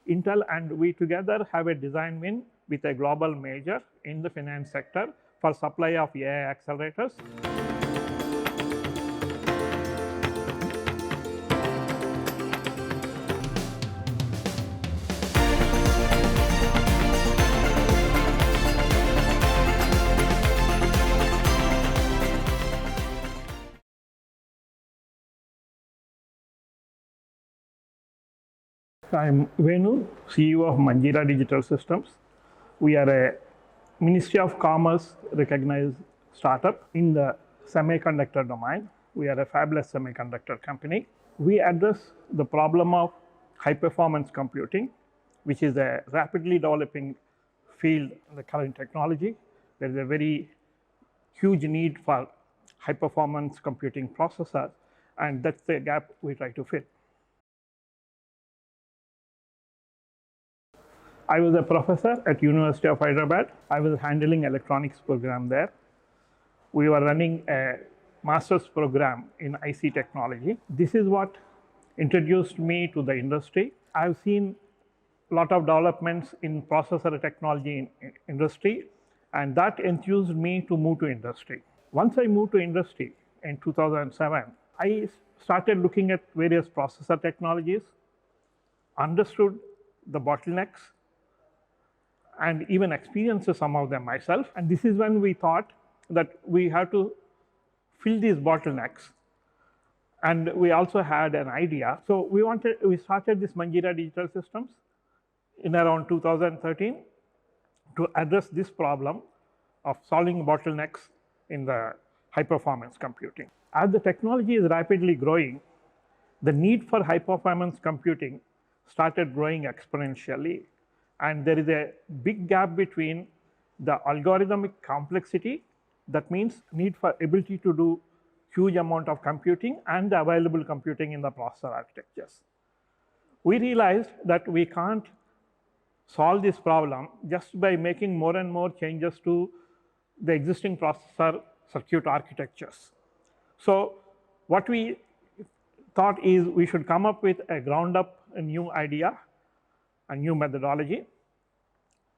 Intel and we together have a design win with a global major in the finance sector for supply of AI accelerators. I'm Venu, CEO of Manjeera Digital Systems. We are a Ministry of Commerce recognized startup in the semiconductor domain. We are a fabless semiconductor company. We address the problem of high performance computing, which is a rapidly developing field in the current technology. There is a very huge need for high performance computing processors, and that's the gap we try to fill. I was a professor at University of Hyderabad. I was handling electronics program there. We were running a master's program in IC technology. This is what introduced me to the industry. I've seen a lot of developments in processor technology in industry, and that enthused me to move to industry. Once I moved to industry in 2007, I started looking at various processor technologies, understood the bottlenecks, and even experienced some of them myself. And this is when we thought that we have to fill these bottlenecks. And we also had an idea. So we started this Manjeera Digital Systems in around 2013 to address this problem of solving bottlenecks in the high performance computing. As the technology is rapidly growing, the need for high performance computing started growing exponentially. And there is a big gap between the algorithmic complexity, that means need for ability to do huge amount of computing, and the available computing in the processor architectures. We realized that we can't solve this problem just by making more and more changes to the existing processor circuit architectures. So what we thought is we should come up with a ground up a new idea, a new methodology,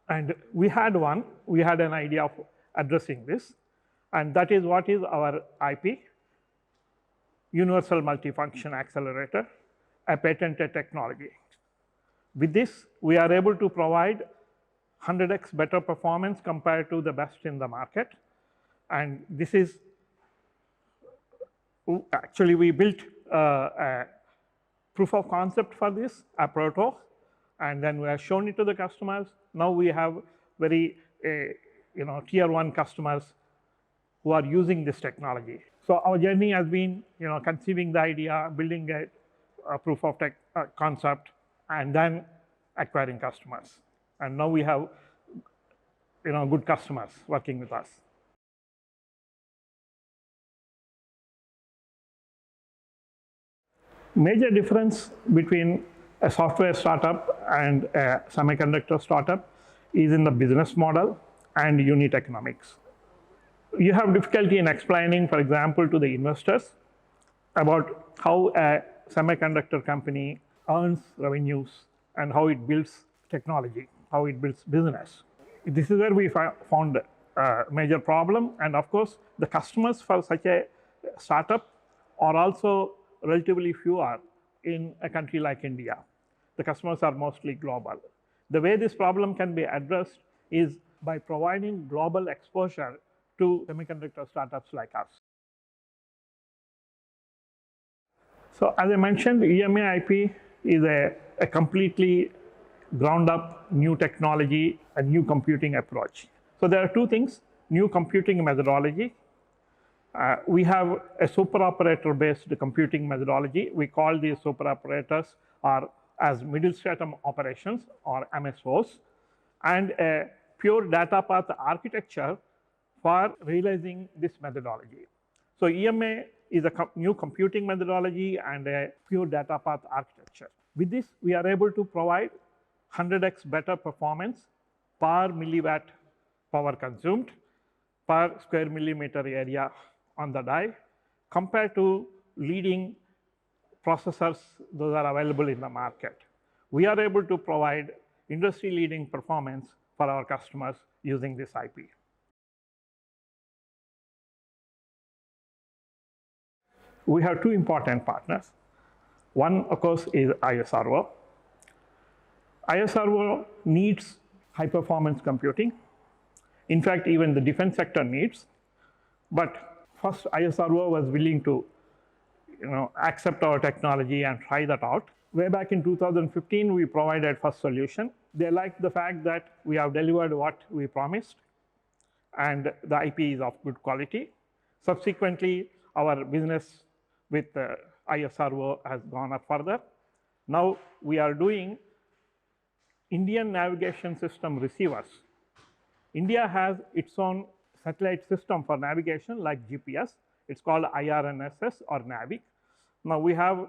and we had an idea of addressing this, and that is what is our IP, Universal Multifunction Accelerator, a patented technology. With this, we are able to provide 100x better performance compared to the best in the market, and this is actually we built a proof of concept for this, a proto, and then we have shown it to the customers. Now we have very tier 1 customers who are using this technology. So our journey has been conceiving the idea, building a proof of concept, and then acquiring customers. And now we have good customers working with us. Major difference between a software startup and a semiconductor startup is in the business model and unit economics. You have difficulty in explaining, for example, to the investors about how a semiconductor company earns revenues and how it builds technology, how it builds business. This is where we found a major problem, and of course, the customers for such a startup are also relatively fewer in a country like India. The customers are mostly global. The way this problem can be addressed is by providing global exposure to semiconductor startups like us. So as I mentioned, EMA IP is a completely ground up new technology, a new computing approach. So there are two things: new computing methodology. We have a super operator based computing methodology. We call these super operators as Middle Stratum Operations, or MSOs, and a pure data path architecture for realizing this methodology. So EMA is a new computing methodology and a pure data path architecture. With this, we are able to provide 100x better performance per milliwatt power consumed per square millimeter area on the die compared to leading processors those are available in the market. we are able to provide industry-leading performance for our customers using this IP. We have two important partners. One, of course, is ISRO. ISRO needs high-performance computing. In fact, even the defense sector needs. But first, ISRO was willing to accept our technology and try that out. Way back in 2015, we provided first solution. They liked the fact that we have delivered what we promised, and the IP is of good quality. Subsequently, our business with ISRO has gone up further. Now we are doing Indian navigation system receivers. India has its own satellite system for navigation like GPS. It's called IRNSS or NAVIC. Now we have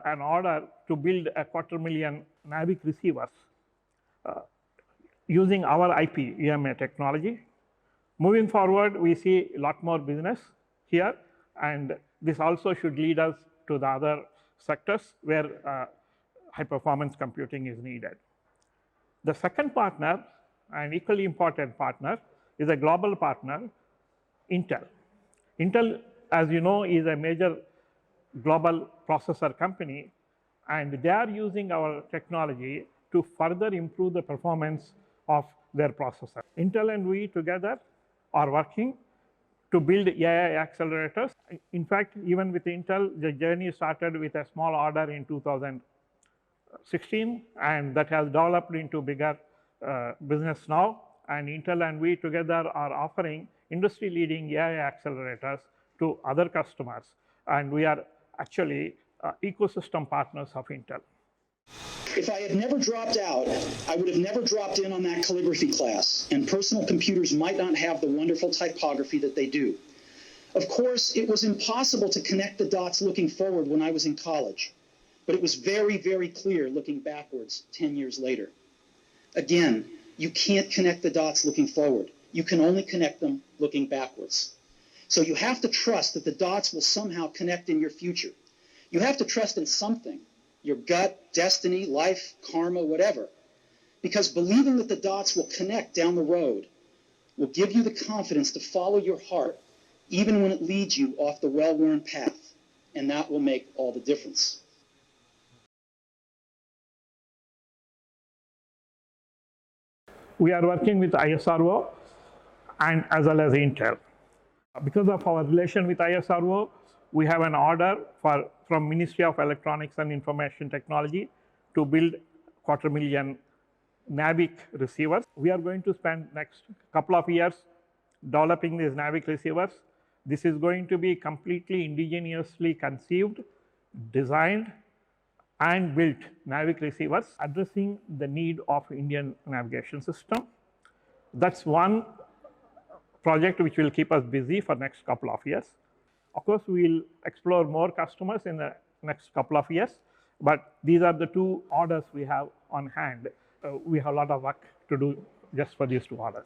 an order to build 250,000 NAVIC receivers using our IP EMA technology. Moving forward, we see a lot more business here, and this also should lead us to the other sectors where high-performance computing is needed. The second partner, an equally important partner, is a global partner, Intel. Intel, as you know, is a major global processor company, and they are using our technology to further improve the performance of their processor. Intel and we together are working to build AI accelerators. In fact, even with Intel, the journey started with a small order in 2016, and that has developed into bigger business now. And Intel and we together are offering industry-leading AI accelerators to other customers, and we are actually ecosystem partners of Intel. If I had never dropped out, I would have never dropped in on that calligraphy class, and personal computers might not have the wonderful typography that they do. Of course, it was impossible to connect the dots looking forward when I was in college, but it was very, very clear looking backwards 10 years later. Again, you can't connect the dots looking forward. You can only connect them looking backwards. So you have to trust that the dots will somehow connect in your future. You have to trust in something, your gut, destiny, life, karma, whatever. Because believing that the dots will connect down the road will give you the confidence to follow your heart, even when it leads you off the well-worn path. And that will make all the difference. We are working with ISRO and as well as Intel. Because of our relation with ISRO, we have an order from Ministry of Electronics and Information Technology to build 250,000 NAVIC receivers. We are going to spend next couple of years developing these NAVIC receivers. This is going to be completely indigenously conceived, designed, and built NAVIC receivers addressing the need of Indian navigation system. That's one project which will keep us busy for next couple of years. Of course, we will explore more customers in the next couple of years, but these are the two orders we have on hand. We have a lot of work to do just for these two orders.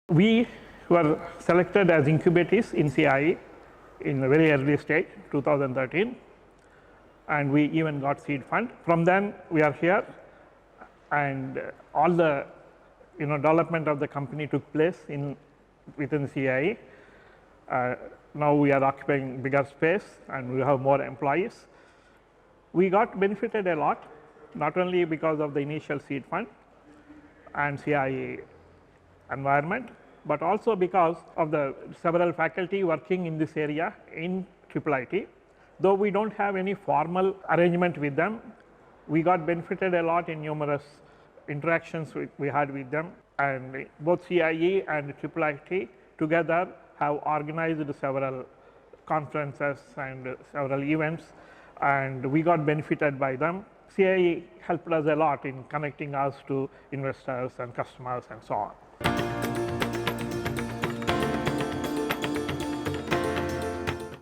We were selected as incubatees in CIE in a very early stage, 2013, and we even got seed fund. From then, we are here, and all the development of the company took place within CIE. Now we are occupying bigger space, and we have more employees. We got benefited a lot, not only because of the initial seed fund and CIE environment, but also because of the several faculty working in this area in IIIT. Though we don't have any formal arrangement with them, we got benefited a lot in numerous interactions we had with them, and both CIE and IIIT together have organized several conferences and several events, and we got benefited by them. CIE helped us a lot in connecting us to investors and customers and so on.